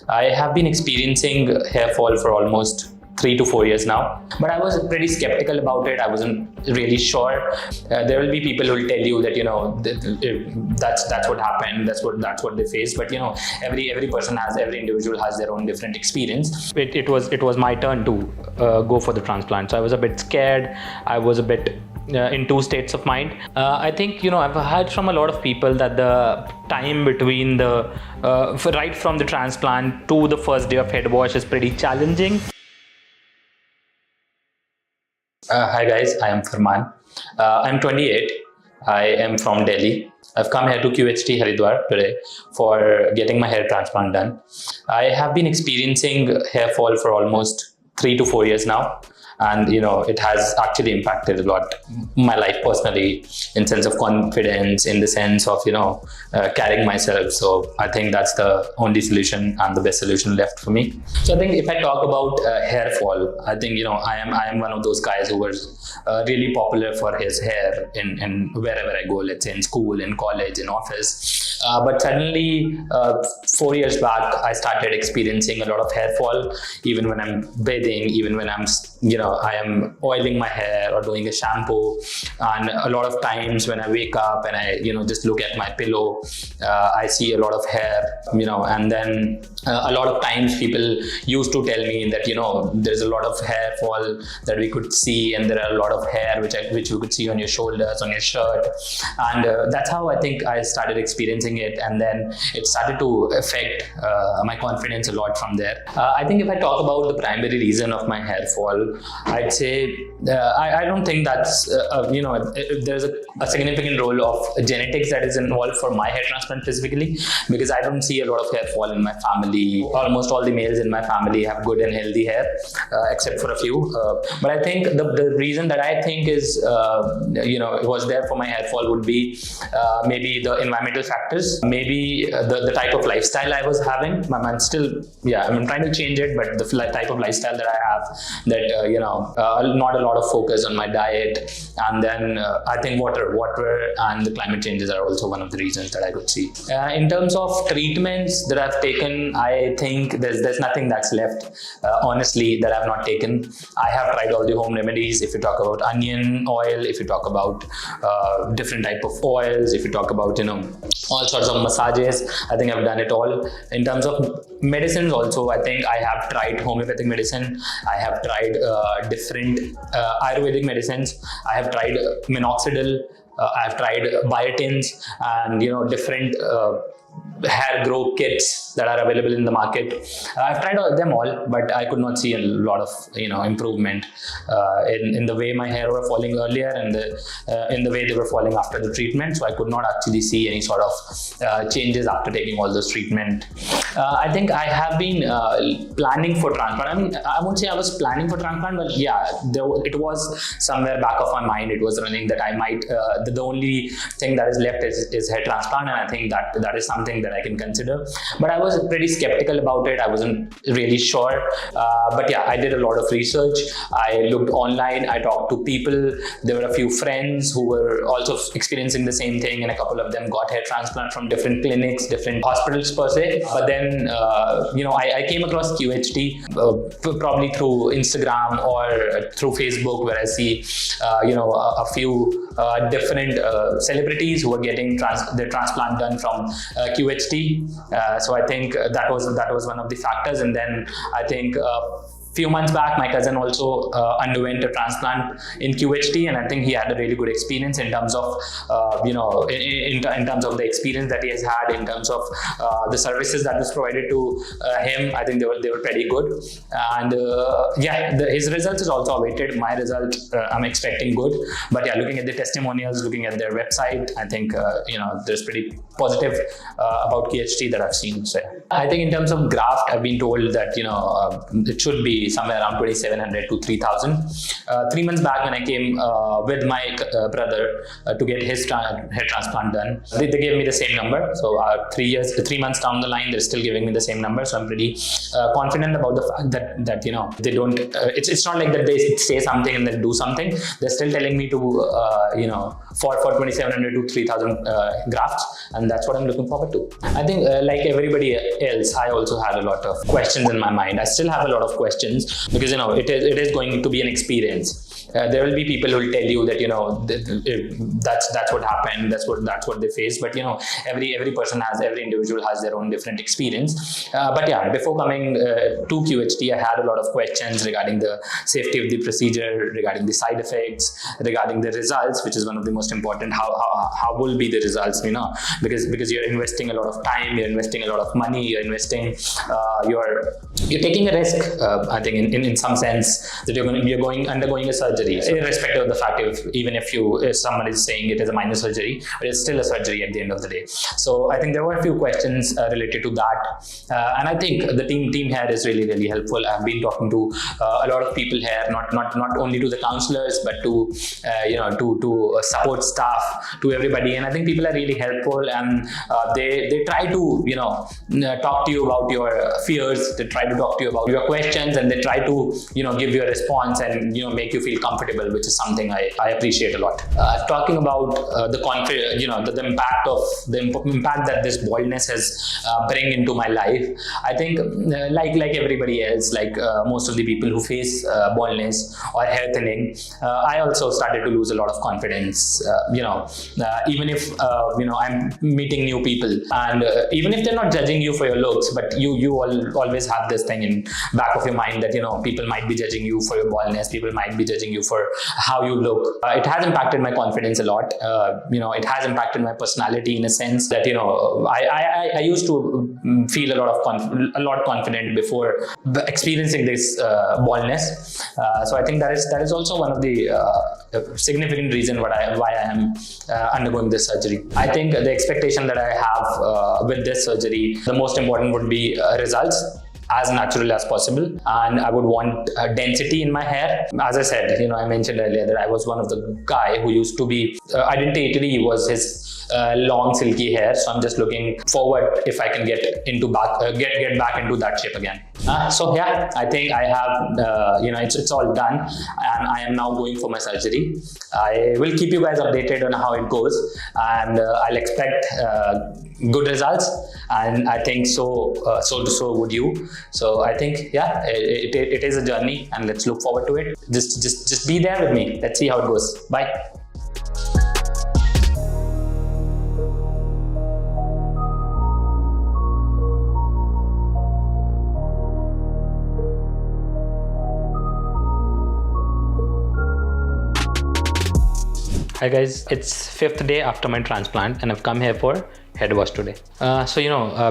I have been experiencing hair fall for almost 3 to 4 years now, but I was pretty skeptical about it. I wasn't really sure. There will be people who will tell you that that's what happened, that's what they faced. But every person every individual has their own different experience. It was my turn to go for the transplant, so I was a bit scared. I was a bit in two states of mind. I think I've heard from a lot of people that the time between the right from the transplant to the first day of head wash is pretty challenging. Hi guys, I am Farman. I'm 28. I am from Delhi. I've come here to QHT Haridwar today for getting my hair transplant done. I have been experiencing hair fall for almost 3 to 4 years now. And it has actually impacted a lot my life personally, in sense of confidence, in the sense of carrying myself. So I think that's the only solution and the best solution left for me. So I think if I talk about hair fall, I think I am one of those guys who was really popular for his hair in wherever I go, let's say in school, in college, in office. But suddenly 4 years back, I started experiencing a lot of hair fall, even when I'm bathing, even when I'm I am oiling my hair or doing a shampoo. And a lot of times when I wake up and I just look at my pillow, I see a lot of hair, and then a lot of times people used to tell me that there's a lot of hair fall that we could see, and there are a lot of hair which you could see on your shoulders, on your shirt. And that's how I think I started experiencing it, and then it started to affect my confidence a lot from there. I think if I talk about the primary reason of my hair fall, I'd say I don't think that's there's a significant role of genetics that is involved for my hair transplant specifically, because I don't see a lot of hair fall in my family. Almost all the males in my family have good and healthy hair, except for a few. But I think the reason that I think is it was there for my hair fall would be maybe the environmental factors, maybe the type of lifestyle I was having. I'm trying to change it, but the type of lifestyle that I have, that not a lot of focus on my diet, and then I think water and the climate changes are also one of the reasons that I could see. In terms of treatments that I've taken, I think there's nothing that's left, honestly, that I've not taken. I have tried all the home remedies. If you talk about onion oil, if you talk about different type of oils, if you talk about all sorts of massages, I think I've done it all. In terms of medicines also, I think I have tried homeopathic medicine. I have tried different Ayurvedic medicines. I have tried minoxidil. I've tried biotins and different hair grow kits that are available in the market. I've tried them all, but I could not see a lot of improvement in the way my hair were falling earlier and in the way they were falling after the treatment. So I could not actually see any sort of changes after taking all those treatment. I think I have been planning for transplant. I mean, I won't say I was planning for transplant, but yeah, it was somewhere back of my mind. It was running that I might. The only thing that is left is hair transplant, and I think that is something that I can consider. But I was pretty skeptical about it. I wasn't really sure. But yeah, I did a lot of research. I looked online. I talked to people. There were a few friends who were also experiencing the same thing, and a couple of them got hair transplant from different clinics, different hospitals per se. But then, I came across QHT probably through Instagram or through Facebook, where I see, a few different celebrities who were getting their transplant done from QHT. So I think that was one of the factors. And then I think few months back, my cousin also underwent a transplant in QHT, and I think he had a really good experience in terms of, in terms of the experience that he has had, in terms of the services that was provided to him. I think they were pretty good, and his results is also awaited. My result, I'm expecting good, but yeah, looking at the testimonials, looking at their website, I think there's pretty positive about QHT that I've seen. So I think in terms of graft, I've been told that it should be somewhere around 2,700 to 3,000. 3 months back, when I came with my brother to get his hair transplant done, they gave me the same number. So 3 months down the line, they're still giving me the same number. So I'm pretty confident about the fact that they don't. It's not like that they say something and then do something. They're still telling me to for 2,700 to 3,000 grafts, and that's what I'm looking forward to. I think like everybody else, I also had a lot of questions in my mind. I still have a lot of questions because it is going to be an experience. There will be people who will tell you that that's what happened, that's what they face. But every person every individual has their own different experience. But yeah, before coming to QHT, I had a lot of questions regarding the safety of the procedure, regarding the side effects, regarding the results, which is one of the most important. How will be the results? Because you're investing a lot of time, you're investing a lot of money, you're investing, you're taking a risk. I think in some sense that you're undergoing a surgery, irrespective of the fact if someone is saying it is a minor surgery, but it's still a surgery at the end of the day. So I think there were a few questions related to that, and I think the team here is really helpful. I've been talking to a lot of people here, not only to the counselors, but to support staff, to everybody, and I think people are really helpful, and they try to talk to you about your fears, they try to talk to you about your questions, and they try to give you a response and make you feel comfortable, which is something I appreciate a lot. Talking about the impact that this baldness has bring into my life, I think like everybody else, like most of the people who face baldness or hair thinning, I also started to lose a lot of confidence. Even if I'm meeting new people, and even if they're not judging you for your looks, but you always have this thing in back of your mind that people might be judging you for your baldness, people might be judging you for how you look. It has impacted my confidence a lot. It has impacted my personality in a sense that I used to feel a lot confident before experiencing this baldness. So I think that is also one of the significant reason why I am undergoing this surgery. I think the expectation that I have with this surgery, the most important would be results as natural as possible, and I would want density in my hair. As I said, I mentioned earlier that I was one of the guy who used to be identity was his long silky hair, so I'm just looking forward if I can get back into that shape again. So yeah, I think I have it's all done, and I am now going for my surgery. I will keep you guys updated on how it goes, and I'll expect good results, and I think so would you. So I think yeah, it is a journey, and let's look forward to it. Just be there with me. Let's see how it goes. Bye. Hi guys, it's 5th day after my transplant, and I've come here for head wash today.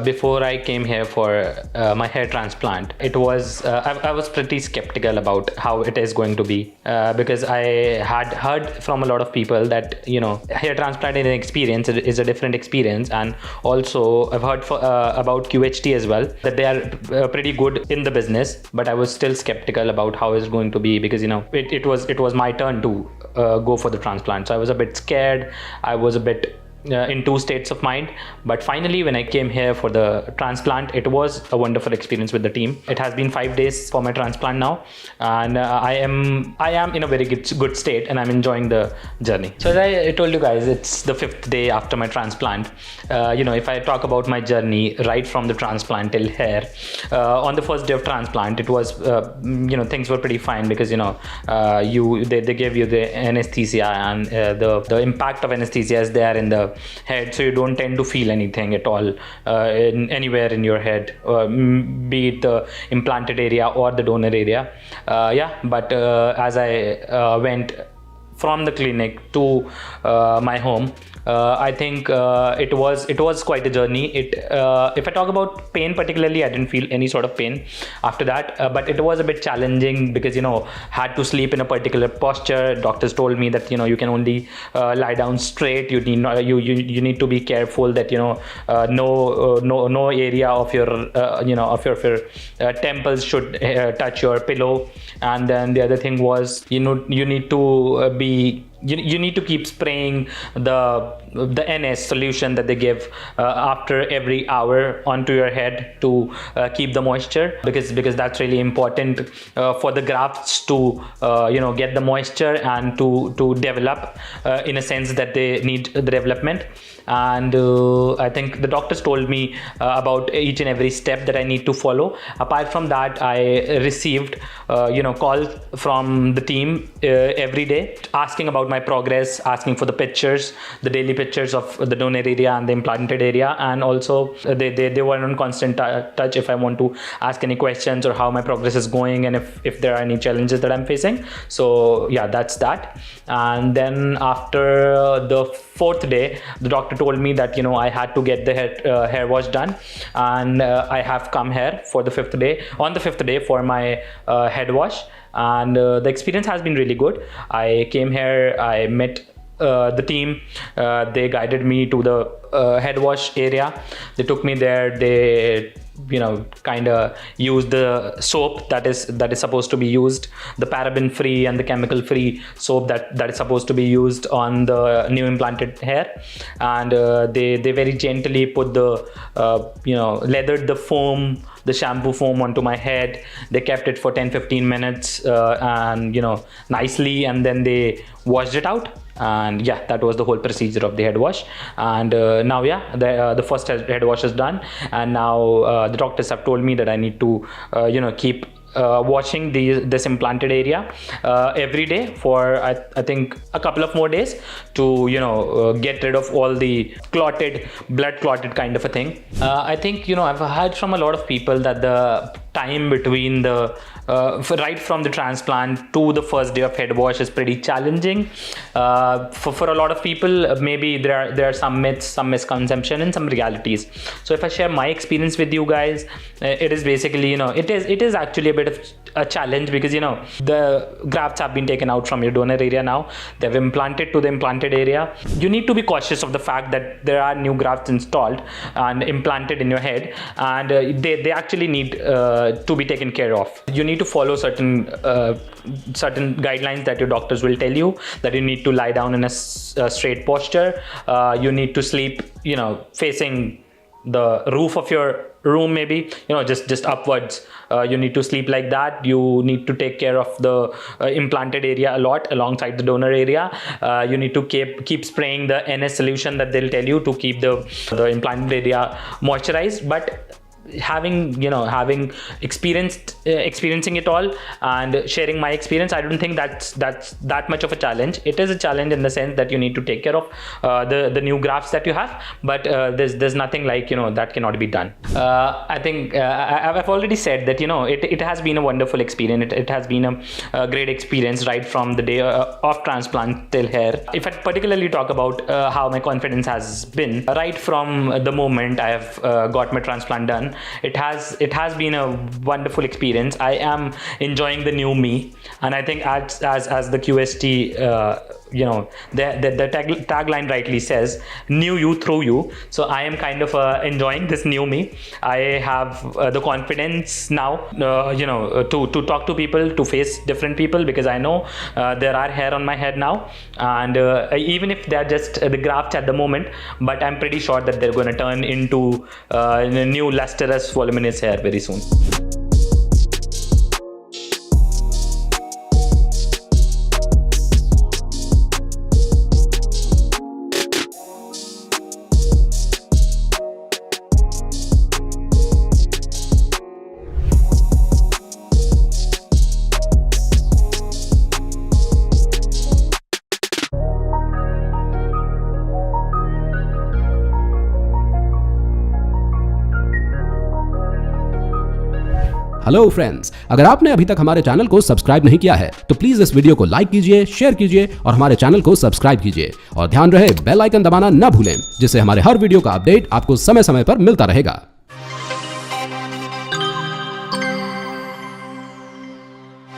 Before I came here for my hair transplant, I was pretty skeptical about how it is going to be, because I had heard from a lot of people that hair transplant is an experience, is a different experience, and also I've heard about QHT as well, that they are pretty good in the business, but I was still skeptical about how it's going to be, because it was my turn to go for the transplant, so I was a bit scared. I was a bit in two states of mind, but finally when I came here for the transplant, it was a wonderful experience with the team. It has been 5 days for my transplant now, and I am in a very good state, and I'm enjoying the journey. So as I told you guys, it's the 5th day after my transplant. If I talk about my journey right from the transplant till here, on the first day of transplant, it was things were pretty fine, because they gave you the anesthesia, and the impact of anesthesia is there in the head, so you don't tend to feel anything at all anywhere in your head, be it the implanted area or the donor area. But as I went from the clinic to my home, I think it was quite a journey. If I talk about pain particularly, I didn't feel any sort of pain after that, but it was a bit challenging because had to sleep in a particular posture. Doctors told me that you can only lie down straight. You need to be careful that no area of your temples should touch your pillow. And then the other thing was you need to be you need to keep spraying the NS solution that they give after every hour onto your head to keep the moisture, because that's really important for the grafts to get the moisture and to develop in a sense that they need the development. And I think the doctors told me about each and every step that I need to follow. Apart from that, I received calls from the team every day asking about my progress, asking for the pictures, the daily pictures of the donor area and the implanted area, and also they were on constant touch if I want to ask any questions or how my progress is going and if there are any challenges that I'm facing. So yeah, that's that. And then after the 4th day, the doctor told me that I had to get the hair wash done, and I have come here for the 5th day, on the 5th day, for my head wash. And the experience has been really good. I came here, I met the team, they guided me to the head wash area. They took me there, they kind of use the soap that is supposed to be used, the paraben free and the chemical free soap that is supposed to be used on the new implanted hair. And they very gently put the leathered the foam, the shampoo foam, onto my head. They kept it for 10-15 minutes and nicely, and then they washed it out. And yeah, that was the whole procedure of the head wash. And now the first head wash is done, and now the doctors have told me that I need to keep washing this implanted area every day for I think a couple of more days to get rid of all the blood clotted kind of a thing. I think I've heard from a lot of people that the time between the right from the transplant to the first day of head wash is pretty challenging. For a lot of people, maybe there are some myths, some misconception, and some realities. So if I share my experience with you guys, it is basically it is actually a bit of a challenge, because the grafts have been taken out from your donor area. Now they've implanted to the implanted area. You need to be cautious of the fact that there are new grafts installed and implanted in your head, and they actually need to be taken care of. You need to follow certain guidelines that your doctors will tell you, that you need to lie down in a straight posture. You need to sleep facing the roof of your room, maybe just upwards. You need to sleep like that. You need to take care of the implanted area a lot alongside the donor area. You need to keep spraying the NS solution that they'll tell you to keep the implanted area moisturized. But having experiencing it all and sharing my experience, I don't think that's that much of a challenge. It is a challenge in the sense that you need to take care of the new grafts that you have, but there's nothing like that cannot be done. I think I've already said that it has been a wonderful experience. It has been a great experience right from the day of transplant till here. If I particularly talk about how my confidence has been right from the moment I have got my transplant done, it has been a wonderful experience. I am enjoying the new me, and I think as the QHT the tagline rightly says, new you through you. So I am kind of enjoying this new me. I have the confidence now to talk to people, to face different people, because I know there are hair on my head now, and even if they're just the grafts at the moment, but I'm pretty sure that they're going to turn into new lustrous voluminous hair very soon. Hello friends, अगर आपने अभी तक हमारे channel को subscribe नहीं किया है तो प्लीज इस वीडियो को लाइक कीजिए, शेयर कीजिए और हमारे चैनल को सब्सक्राइब कीजिए। और ध्यान रहे बेल आइकन दबाना ना भूलें, जिससे हमारे हर वीडियो का अपडेट आपको समय समय पर मिलता रहेगा।